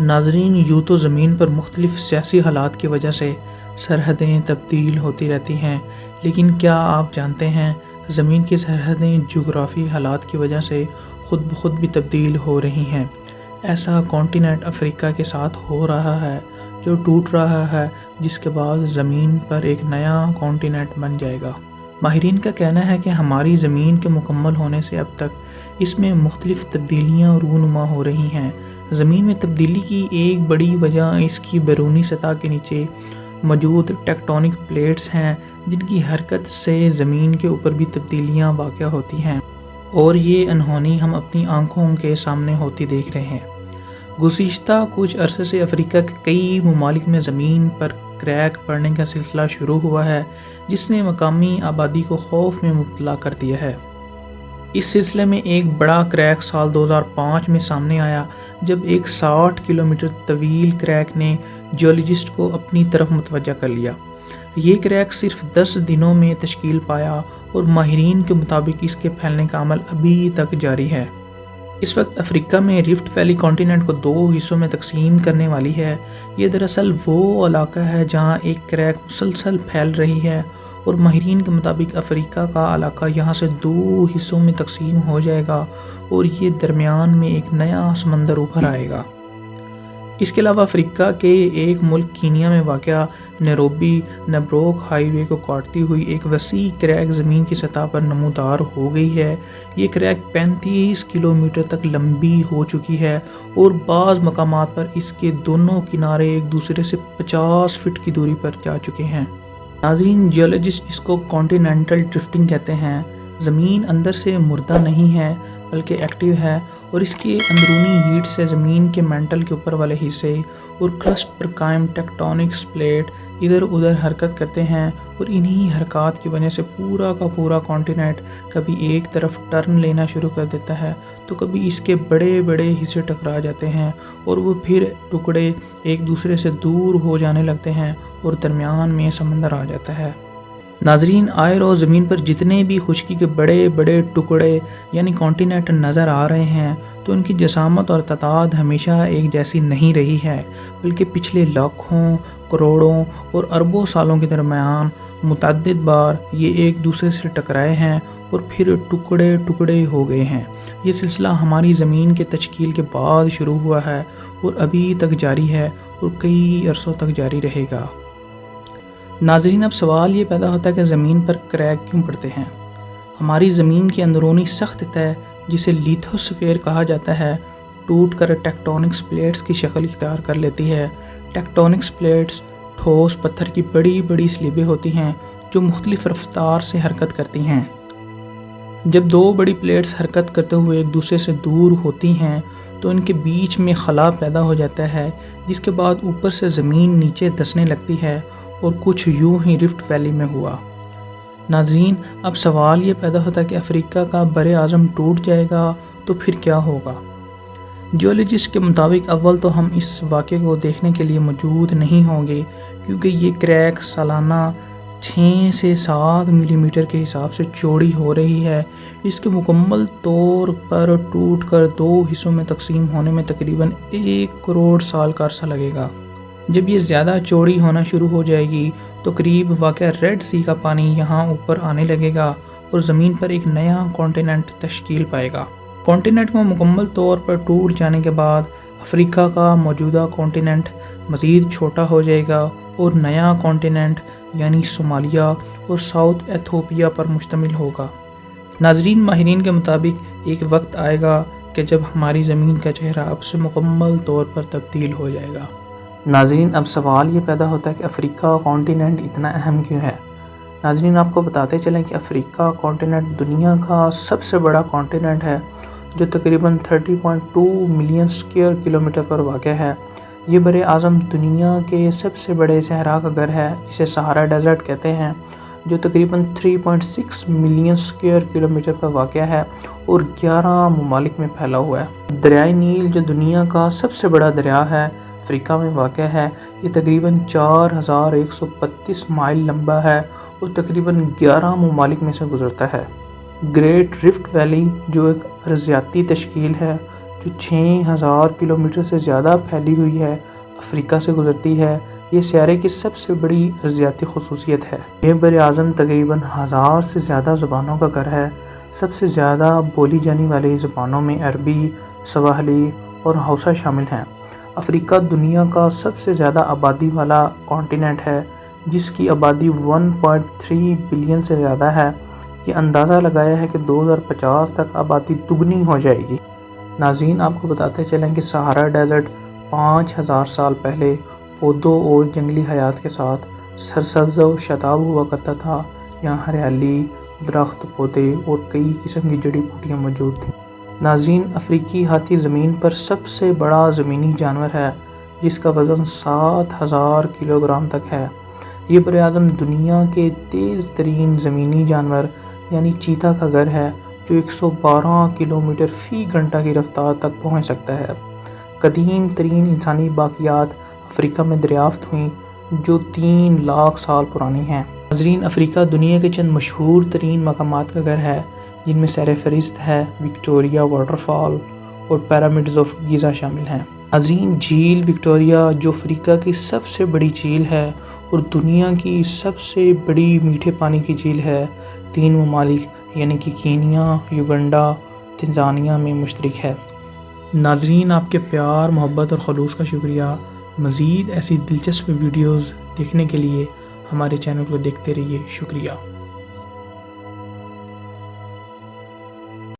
ناظرین، یوں تو زمین پر مختلف سیاسی حالات کی وجہ سے سرحدیں تبدیل ہوتی رہتی ہیں، لیکن کیا آپ جانتے ہیں زمین کی سرحدیں جغرافی حالات کی وجہ سے خود بخود بھی تبدیل ہو رہی ہیں۔ ایسا کانٹیننٹ افریقہ کے ساتھ ہو رہا ہے جو ٹوٹ رہا ہے، جس کے بعد زمین پر ایک نیا کانٹیننٹ بن جائے گا۔ ماہرین کا کہنا ہے کہ ہماری زمین کے مکمل ہونے سے اب تک اس میں مختلف تبدیلیاں رونما ہو رہی ہیں۔ زمین میں تبدیلی کی ایک بڑی وجہ اس کی بیرونی سطح کے نیچے موجود ٹیکٹونک پلیٹس ہیں، جن کی حرکت سے زمین کے اوپر بھی تبدیلیاں واقع ہوتی ہیں، اور یہ انہونی ہم اپنی آنکھوں کے سامنے ہوتی دیکھ رہے ہیں۔ گزشتہ کچھ عرصے سے افریقہ کے کئی ممالک میں زمین پر کریک پڑنے کا سلسلہ شروع ہوا ہے، جس نے مقامی آبادی کو خوف میں مبتلا کر دیا ہے۔ اس سلسلے میں ایک بڑا کریک سال 2005 میں سامنے آیا، جب ایک 60 کلومیٹر طویل کریک نے جیولوجسٹ کو اپنی طرف متوجہ کر لیا۔ یہ کریک صرف 10 دنوں میں تشکیل پایا، اور ماہرین کے مطابق اس کے پھیلنے کا عمل ابھی تک جاری ہے۔ اس وقت افریقہ میں رفٹ ویلی کانٹیننٹ کو 2 حصوں میں تقسیم کرنے والی ہے۔ یہ دراصل وہ علاقہ ہے جہاں ایک کریک مسلسل پھیل رہی ہے، اور ماہرین کے مطابق افریقہ کا علاقہ یہاں سے 2 حصوں میں تقسیم ہو جائے گا، اور یہ درمیان میں ایک نیا سمندر ابھر آئے گا۔ اس کے علاوہ افریقہ کے ایک ملک کینیا میں واقع نیروبی نبروک ہائی وے کو کاٹتی ہوئی ایک وسیع کریک زمین کی سطح پر نمودار ہو گئی ہے۔ یہ کریک 35 کلومیٹر تک لمبی ہو چکی ہے، اور بعض مقامات پر اس کے دونوں کنارے ایک دوسرے سے 50 فٹ کی دوری پر جا چکے ہیں۔ ناظرین، جیولوجسٹ اس کو کانٹیننٹل ڈرفٹنگ کہتے ہیں۔ زمین اندر سے مردہ نہیں ہے بلکہ ایکٹیو ہے، اور اس کے اندرونی ہیٹ سے زمین کے مینٹل کے اوپر والے حصے اور کرسٹ پر قائم ٹیکٹونکس پلیٹ ادھر ادھر حرکت کرتے ہیں، اور انہی حرکات کی وجہ سے پورا کا پورا کانٹیننٹ کبھی ایک طرف ٹرن لینا شروع کر دیتا ہے، تو کبھی اس کے بڑے بڑے حصے ٹکرا جاتے ہیں، اور وہ پھر ٹکڑے ایک دوسرے سے دور ہو جانے لگتے ہیں، اور درمیان میں سمندر آ جاتا ہے۔ ناظرین، آئے روز زمین پر جتنے بھی خشکی کے بڑے بڑے ٹکڑے یعنی کانٹیننٹ نظر آ رہے ہیں، تو ان کی جسامت اور تعداد ہمیشہ ایک جیسی نہیں رہی ہے، بلکہ پچھلے لاکھوں، کروڑوں اور اربوں سالوں کے درمیان متعدد بار یہ ایک دوسرے سے ٹکرائے ہیں، اور پھر ٹکڑے ٹکڑے ہو گئے ہیں۔ یہ سلسلہ ہماری زمین کے تشکیل کے بعد شروع ہوا ہے، اور ابھی تک جاری ہے، اور کئی عرصوں تک جاری رہے گا۔ ناظرین، اب سوال یہ پیدا ہوتا ہے کہ زمین پر کریک کیوں پڑتے ہیں؟ ہماری زمین کی اندرونی سخت تہہ، جسے لیتھوسفیر کہا جاتا ہے، ٹوٹ کر ٹیکٹونکس پلیٹس کی شکل اختیار کر لیتی ہے۔ ٹیکٹونکس پلیٹس ٹھوس پتھر کی بڑی بڑی سلیبیں ہوتی ہیں جو مختلف رفتار سے حرکت کرتی ہیں۔ جب 2 بڑی پلیٹس حرکت کرتے ہوئے ایک دوسرے سے دور ہوتی ہیں، تو ان کے بیچ میں خلا پیدا ہو جاتا ہے، جس کے بعد اوپر سے زمین نیچے دھسنے لگتی ہے، اور کچھ یوں ہی رفٹ ویلی میں ہوا۔ ناظرین، اب سوال یہ پیدا ہوتا ہے کہ افریقہ کا بر اعظم ٹوٹ جائے گا تو پھر کیا ہوگا؟ جیولوجسٹ کے مطابق اول تو ہم اس واقعے کو دیکھنے کے لیے موجود نہیں ہوں گے، کیونکہ یہ کریک سالانہ 6 سے 7 ملی میٹر کے حساب سے چوڑی ہو رہی ہے۔ اس کے مکمل طور پر ٹوٹ کر 2 حصوں میں تقسیم ہونے میں تقریباً 1 کروڑ سال کا عرصہ لگے گا۔ جب یہ زیادہ چوڑی ہونا شروع ہو جائے گی، تو قریب واقع ریڈ سی کا پانی یہاں اوپر آنے لگے گا، اور زمین پر ایک نیا کانٹیننٹ تشکیل پائے گا۔ کانٹیننٹ کو مکمل طور پر ٹوٹ جانے کے بعد افریقہ کا موجودہ کانٹیننٹ مزید چھوٹا ہو جائے گا، اور نیا کانٹیننٹ یعنی صومالیہ اور ساؤتھ ایتھوپیا پر مشتمل ہوگا۔ ناظرین، ماہرین کے مطابق ایک وقت آئے گا کہ جب ہماری زمین کا چہرہ اب سے مکمل طور پر تبدیل ہو جائے گا۔ ناظرین، اب سوال یہ پیدا ہوتا ہے کہ افریقہ کانٹیننٹ اتنا اہم کیوں ہے؟ ناظرین، آپ کو بتاتے چلیں کہ افریقہ کانٹیننٹ دنیا کا سب سے بڑا کانٹیننٹ ہے، جو تقریباً 30.2 ملین اسکوائر کلومیٹر پر واقع ہے۔ یہ بر اعظم دنیا کے سب سے بڑے صحرا کا گھر ہے، جسے سہارا ڈیزرٹ کہتے ہیں، جو تقریباً 3.6 ملین اسکوائر کلومیٹر پر واقع ہے، اور 11 ممالک میں پھیلا ہوا ہے۔ دریائے نیل، جو دنیا کا سب سے بڑا دریا ہے، افریقہ میں واقع ہے۔ یہ تقریباً 4132 مائل لمبا ہے، اور تقریباً 11 ممالک میں سے گزرتا ہے۔ گریٹ رفٹ ویلی، جو ایک ارضیاتی تشکیل ہے جو 6000 کلومیٹر سے زیادہ پھیلی ہوئی ہے، افریقہ سے گزرتی ہے۔ یہ سیارے کی سب سے بڑی ارضیاتی خصوصیت ہے۔ یہ براعظم تقریباً 1000 سے زیادہ زبانوں کا گھر ہے۔ سب سے زیادہ بولی جانے والی زبانوں میں عربی، سواحلی اور ہausa شامل ہیں۔ افریقہ دنیا کا سب سے زیادہ آبادی والا کانٹیننٹ ہے، جس کی آبادی 1.3 بلین سے زیادہ ہے۔ یہ اندازہ لگایا ہے کہ 2050 تک آبادی دگنی ہو جائے گی۔ ناظرین، آپ کو بتاتے چلیں کہ سہارا ڈیزرٹ 5000 سال پہلے پودوں اور جنگلی حیات کے ساتھ سرسبز و شاداب ہوا کرتا تھا۔ یہاں ہریالی، درخت، پودے اور کئی قسم کی جڑی بوٹیاں موجود تھیں۔ ناظرین، افریقی ہاتھی زمین پر سب سے بڑا زمینی جانور ہے، جس کا وزن 7000 کلوگرام تک ہے۔ یہ براعظم دنیا کے تیز ترین زمینی جانور یعنی چیتا کا گھر ہے، جو 112 کلومیٹر فی گھنٹہ کی رفتار تک پہنچ سکتا ہے۔ قدیم ترین انسانی باقیات افریقہ میں دریافت ہوئیں، جو 3 لاکھ سال پرانی ہیں۔ ناظرین، افریقہ دنیا کے چند مشہور ترین مقامات کا گھر ہے، جن میں سر فہرست ہے وکٹوریہ واٹر فال اور پیرامڈز آف گیزا شامل ہیں۔ ناظرین، جھیل وکٹوریہ، جو افریقہ کی سب سے بڑی جھیل ہے اور دنیا کی سب سے بڑی میٹھے پانی کی جھیل ہے، 3 ممالک یعنی کہ کینیا، یوگنڈا، تنزانیہ میں مشترک ہے۔ ناظرین، آپ کے پیار، محبت اور خلوص کا شکریہ۔ مزید ایسی دلچسپ ویڈیوز دیکھنے کے لیے ہمارے چینل کو دیکھتے رہیے۔ شکریہ۔